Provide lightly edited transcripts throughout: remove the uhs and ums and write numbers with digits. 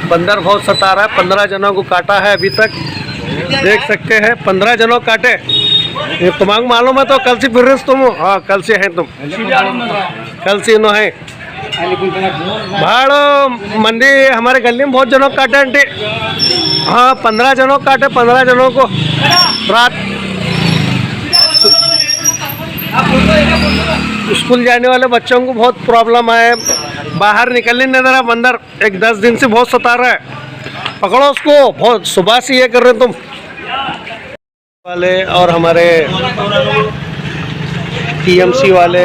बंदर बहुत सता रहा है। 15 जनों को काटा है अभी तक, देख सकते हैं 15 जनों काटे। ये तुम्हारा मालूम है तो कल से फिर रहे तुम? हाँ कल से हैं तुम, कल से इन्हों है भाड़ मंदी। हमारे गली में बहुत जनों काटे आंटी। हाँ 15 जनों काटे, 15 जनों को रात। स्कूल जाने वाले बच्चों को बहुत प्रॉब्लम है, बाहर निकलने नहीं दे रहा बंदर। एक 10 दिन से बहुत सता रहा है, पकड़ो उसको। बहुत सुबह से ये कर रहे तुम वाले और हमारे टीएमसी वाले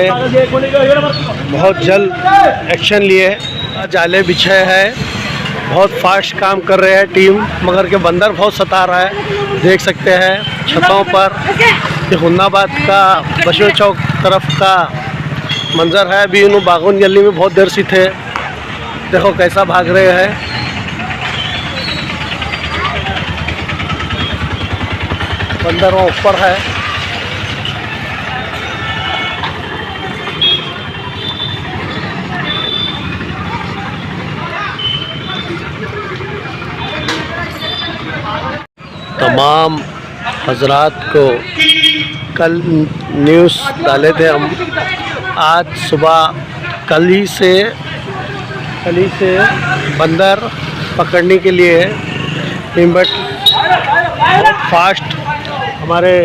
बहुत जल्द एक्शन लिए, जाले बिछे हैं, बहुत फास्ट काम कर रहे हैं टीम, मगर के बंदर बहुत सता रहा है। देख सकते हैं छतों पर ये हुन्नाबाद का बशर चौक तरफ का मंजर है। अभी इन बागोन गली में बहुत देर से थे, देखो कैसा भाग रहे हैं। बंदर वहाँ ऊपर है। तमाम हजरात को कल न्यूज़ डाले थे हम, आज सुबह कल ही से बंदर पकड़ने के लिए बट फास्ट हमारे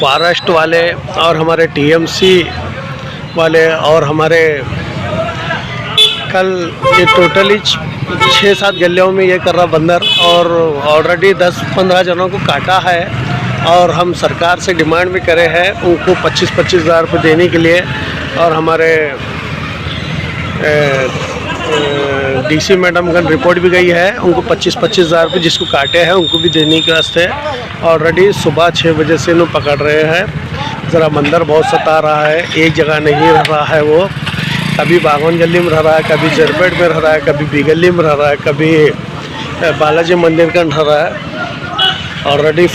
फॉरेस्ट वाले और हमारे टीएमसी वाले और हमारे कल ये टोटली 6-7 गलियों में ये कर रहा बंदर, और ऑलरेडी 10-15 जनों को काटा है। और हम सरकार से डिमांड भी करे हैं उनको 25-25 हज़ार रुपये देने के लिए, और हमारे डीसी मैडम का रिपोर्ट भी गई है, उनको 25-25 हज़ार रुपये जिसको काटे हैं उनको भी देने के वास्ते। ऑलरेडी सुबह 6 बजे से इन्हों पकड़ रहे हैं। ज़रा बंदर बहुत सता रहा है, एक जगह नहीं रह रहा है वो, कभी बागोन गली में रह रहा है, कभी जरपेट में रह रहा है, कभी बीगली में रह रहा है, कभी बालाजी मंदिर का रह रहा है। ऑलरेडी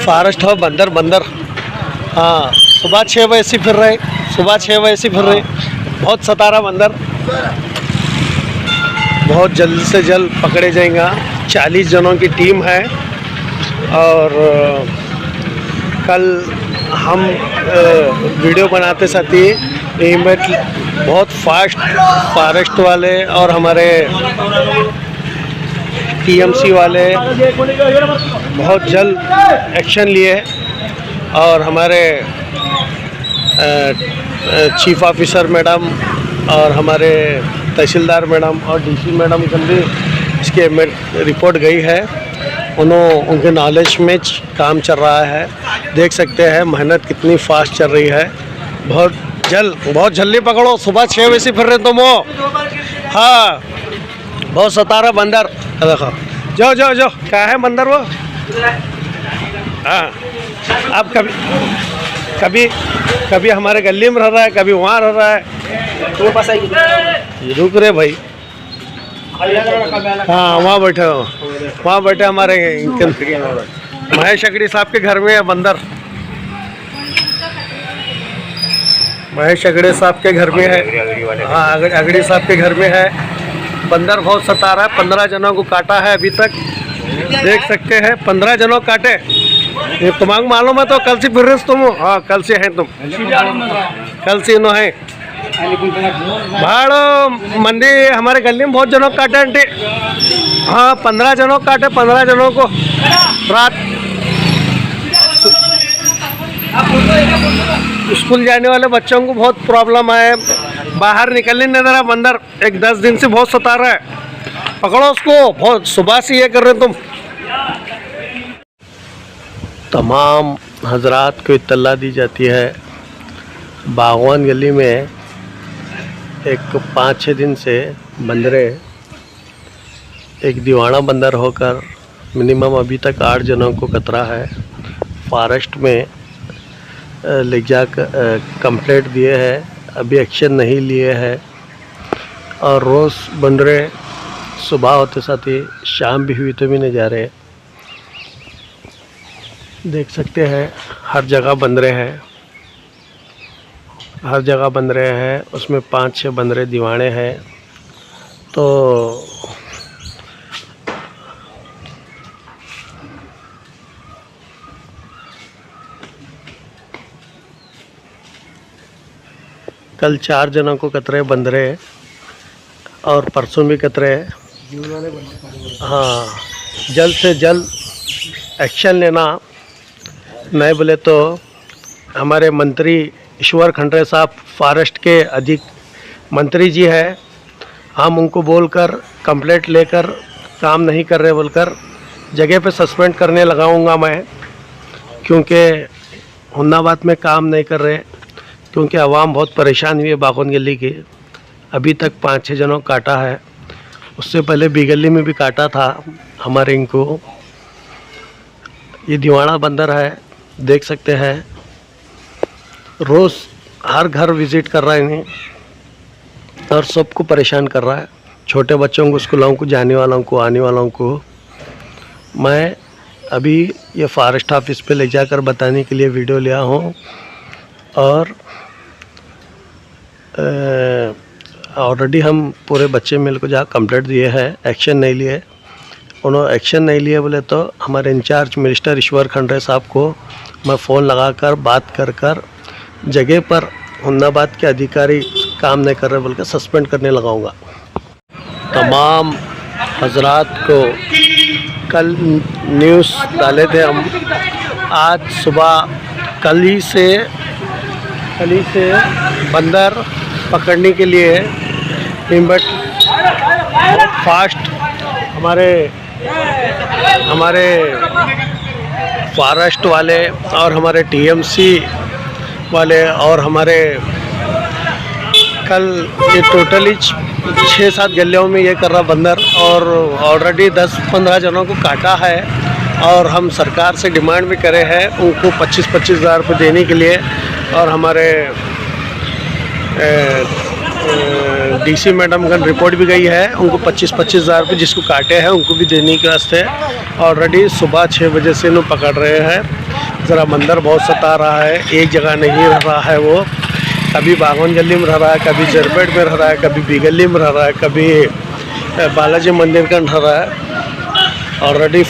फॉरेस्ट हो बंदर। हाँ सुबह 6 बजे से फिर रहे, बहुत सता रहा बंदर। बहुत जल्द से जल्द पकड़े जाएगा। 40 जनों की टीम है, और कल हम वीडियो बनाते साथ ही बहुत फास्ट फॉरेस्ट वाले और हमारे टीएमसी वाले बहुत जल्द एक्शन लिए, और हमारे चीफ ऑफिसर मैडम और हमारे तहसीलदार मैडम और डीसी मैडम को भी इसके रिपोर्ट गई है। उनके नॉलेज में काम चल रहा है। देख सकते हैं मेहनत कितनी फास्ट चल रही है। बहुत जल्दी पकड़ो। सुबह 6 बजे से फिर रहे तुम हो। हाँ बहुत सता रहा बंदर। देखो जो क्या है बंदर वो। हाँ अब कभी हमारे गली में रह रहा है, कभी वहाँ रह रहा है। तो बस रुक रहे भाई। हाँ वहाँ बैठे हमारे महेश अगड़ी साहब के घर में है बंदर। महेश अगड़ी साहब के घर में है। हाँ अगड़ी साहब के घर में है। बंदर बहुत सता रहा है। 15 जनों को काटा है अभी तक, देख सकते हैं 15 जनों काटे। ये तुम्हारा मालूम है तो कल से फिर रहे तुम? हाँ कल से हैं तुम, कल से इन्हों है भाड़ मंदी। हमारे गली में बहुत जनों काटे आंटी। हाँ 15 जनों काटे, 15 जनों को रात। स्कूल जाने वाले बच्चों को बहुत प्रॉब्लम है, बाहर निकलने नहीं दे रहा बंदर। एक 10 दिन से बहुत सता रहा है, पकड़ो उसको। बहुत सुबह से ये कर रहे तुम। तमाम हजरात को इत्तला दी जाती है, बागवान गली में एक 5-6 दिन से बंदरे एक दीवाना बंदर होकर मिनिमम अभी तक 8 जनों को खतरा है। फॉरेस्ट में ले जाकर कंप्लेंट दिए हैं, अभी एक्शन नहीं लिए हैं। और रोज़ बंदरे सुबह होते साथ ही शाम भी हुई तो भी नहीं जा रहे। देख सकते हैं हर जगह बंदरे हैं। हर जगह बंदरे हैं, उसमें 5-6 बंदरे दीवाने हैं। तो कल 4 जनों को कतरे बंदरे और परसों भी कतरे। हाँ, जल्द से जल्द एक्शन लेना, नहीं बोले तो हमारे मंत्री ईश्वर खंडरे साहब फॉरेस्ट के अधिक मंत्री जी है, हम उनको बोलकर कंप्लेंट लेकर काम नहीं कर रहे बोलकर जगह पे सस्पेंड करने लगाऊंगा मैं, क्योंकि हुन्नाबाद में काम नहीं कर रहे, क्योंकि आवाम बहुत परेशान हुई है बागवन गली की। अभी तक 5-6 जनों को काटा है, उससे पहले बी गली में भी काटा था हमारे इनको। ये दीवाना बंदर है, देख सकते हैं, रोज़ हर घर विज़िट कर रहा है इन्हें और सबको परेशान कर रहा है, छोटे बच्चों को, स्कूलों को, जाने वालों को, आने वालों को। मैं अभी ये फॉरेस्ट ऑफिस पे ले जाकर बताने के लिए वीडियो लिया हूँ और ऑलरेडी हम पूरे बच्चे मिल को जहाँ कंप्लेंट दिए हैं, एक्शन नहीं लिए। उन्होंने एक्शन नहीं लिए बोले तो हमारे इंचार्ज मिनिस्टर ईश्वर खंडरे साहब को मैं फ़ोन लगाकर बात कर जगह पर हुन्नाबाद के अधिकारी काम नहीं कर रहे बोल के सस्पेंड करने लगाऊंगा। तमाम हजरात को कल न्यूज़ डाले थे हम, आज सुबह कल ही से बंदर पकड़ने के लिए बट फास्ट हमारे फॉरेस्ट वाले और हमारे टीएमसी वाले और हमारे कल ये टोटली 6-7 गलियों में ये कर रहा बंदर, और ऑलरेडी 10-15 जनों को काटा है। और हम सरकार से डिमांड भी करे हैं उनको 25-25 हज़ार रुपये देने के लिए, और हमारे डीसी मैडम का रिपोर्ट भी गई है, उनको 25-25 हज़ार रुपये जिसको काटे हैं उनको भी देने के वास्ते। ऑलरेडी सुबह 6 बजे से इन्हों पकड़ रहे हैं। ज़रा बंदर बहुत सता रहा है, एक जगह नहीं रह रहा है वो, कभी बागवन गली में रह रहा है, कभी जरपेट में रह रहा है, कभी बी गली में रह रहा है, कभी बालाजी मंदिर का रह रहा है। ऑलरेडी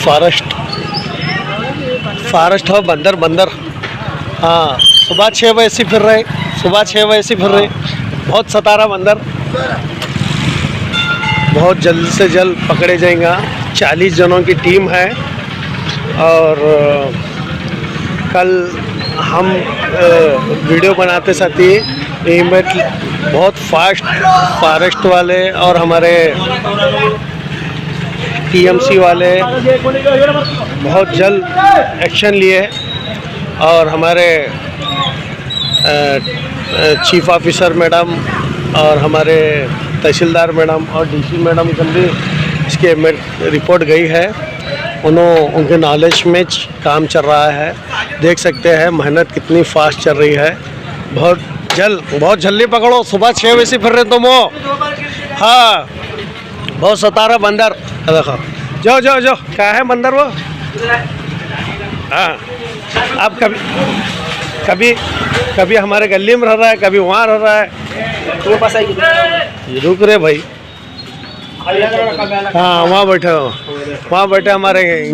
फॉरेस्ट हो बंदर। हाँ, सुबह 6 बजे से फिर रहे, बहुत सता रहा बंदर, बहुत जल्द से जल्द पकड़े जाएगा। 40 जनों की टीम है और कल हम वीडियो बनाते साथ ही बहुत फास्ट फॉरेस्ट वाले और हमारे टीएमसी वाले बहुत जल्द एक्शन लिए, और हमारे चीफ ऑफिसर मैडम और हमारे तहसीलदार मैडम और डीसी मैडम को भी इसके रिपोर्ट गई है, उनके नॉलेज में काम चल रहा है। देख सकते हैं मेहनत कितनी फास्ट चल रही है। बहुत जल्दी पकड़ो, सुबह 6 बजे से फिर रहे तुम हो। हाँ, बहुत सता रहा बंदर, देखो जो क्या है बंदर वो। हाँ, अब कभी हमारे गली में रह रहा है, कभी वहाँ रह रहा है। तो पास आएगी, रुक रहे भाई। हाँ, वहाँ बैठे हमारे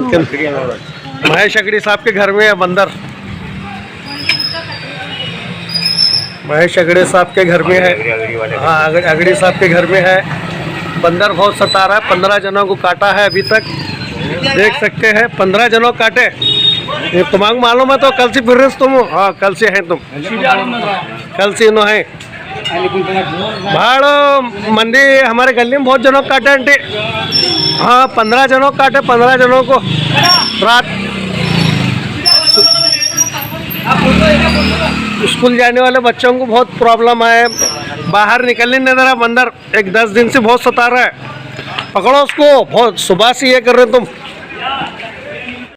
महेश अगड़ी साहब के घर में है बंदर। महेश अगड़ी साहब के घर में है। हाँ, अगड़ी साहब के घर में है। बंदर बहुत सता रहा है, 15 जनों को काटा है अभी तक, देख सकते हैं 15 जनों काटे। ये तुम्हारा मालूम है तो कल से फिर रहे तुम। हाँ, कल से हैं तुम, कल से इन्हों हैं। भाड़ मंडी हमारे गली में बहुत जनों काटे आंटी। हाँ, 15 जनों काटे, 15 जनों को रात। स्कूल जाने वाले बच्चों को बहुत प्रॉब्लम है, बाहर निकलने नहीं दे रहा बंदर, एक 10 दिन से बहुत सता रहा है। पकड़ो उसको, बहुत सुबह से ये कर रहे तुम।